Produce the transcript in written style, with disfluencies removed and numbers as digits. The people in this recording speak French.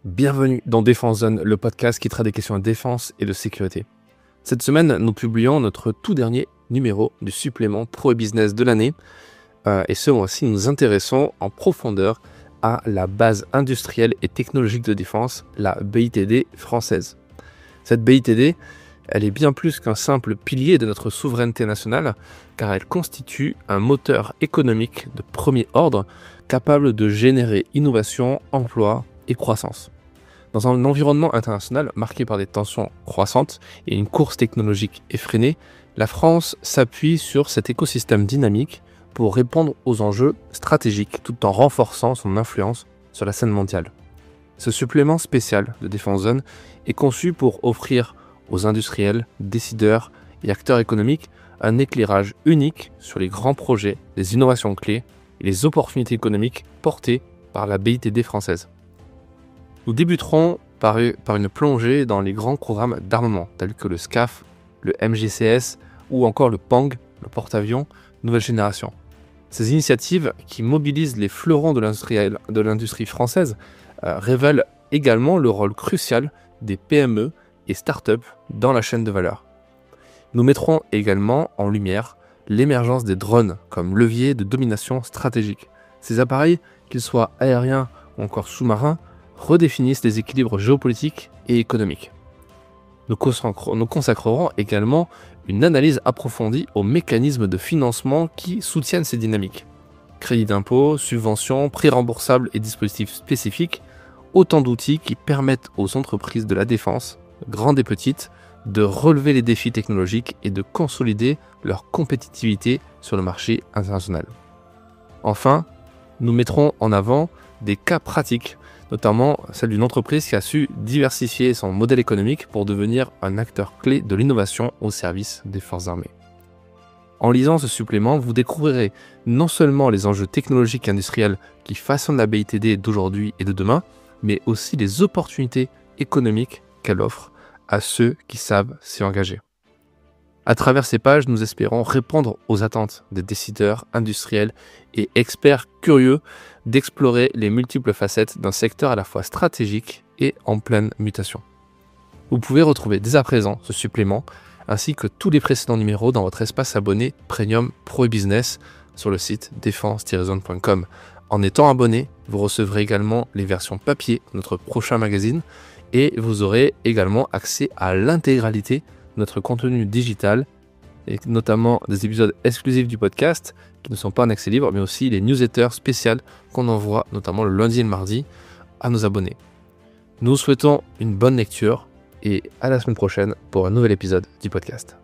Bienvenue dans Défense Zone, le podcast qui traite des questions de défense et de sécurité. Cette semaine, nous publions notre tout dernier numéro du supplément Pro et Business de l'année. Et ce mois-ci, nous nous intéressons en profondeur à la base industrielle et technologique de défense, la BITD française. Cette BITD, elle est bien plus qu'un simple pilier de notre souveraineté nationale, car elle constitue un moteur économique de premier ordre capable de générer innovation, emploi et croissance. Dans un environnement international marqué par des tensions croissantes et une course technologique effrénée, la France s'appuie sur cet écosystème dynamique pour répondre aux enjeux stratégiques tout en renforçant son influence sur la scène mondiale. Ce supplément spécial de Défense Zone est conçu pour offrir aux industriels, décideurs et acteurs économiques un éclairage unique sur les grands projets, les innovations clés et les opportunités économiques portées par la BITD française. Nous débuterons par une plongée dans les grands programmes d'armement, tels que le SCAF, le MGCS ou encore le PANG, le porte-avions nouvelle génération. Ces initiatives qui mobilisent les fleurons de l'industrie française révèlent également le rôle crucial des PME et start-up dans la chaîne de valeur. Nous mettrons également en lumière l'émergence des drones comme levier de domination stratégique. Ces appareils, qu'ils soient aériens ou encore sous-marins, redéfinissent les équilibres géopolitiques et économiques. Nous consacrerons également une analyse approfondie aux mécanismes de financement qui soutiennent ces dynamiques. Crédits d'impôt, subventions, prix remboursables et dispositifs spécifiques, autant d'outils qui permettent aux entreprises de la défense, grandes et petites, de relever les défis technologiques et de consolider leur compétitivité sur le marché international. Enfin, nous mettrons en avant des cas pratiques, notamment celle d'une entreprise qui a su diversifier son modèle économique pour devenir un acteur clé de l'innovation au service des forces armées. En lisant ce supplément, vous découvrirez non seulement les enjeux technologiques et industriels qui façonnent la BITD d'aujourd'hui et de demain, mais aussi les opportunités économiques qu'elle offre à ceux qui savent s'y engager. À travers ces pages, nous espérons répondre aux attentes des décideurs, industriels et experts curieux d'explorer les multiples facettes d'un secteur à la fois stratégique et en pleine mutation. Vous pouvez retrouver dès à présent ce supplément ainsi que tous les précédents numéros dans votre espace abonné Premium Pro et Business sur le site défense-zone.com. En étant abonné, vous recevrez également les versions papier de notre prochain magazine et vous aurez également accès à l'intégralité de notre contenu digital et notamment des épisodes exclusifs du podcast qui ne sont pas en accès libre, mais aussi les newsletters spéciales qu'on envoie notamment le lundi et le mardi à nos abonnés. Nous vous souhaitons une bonne lecture et à la semaine prochaine pour un nouvel épisode du podcast.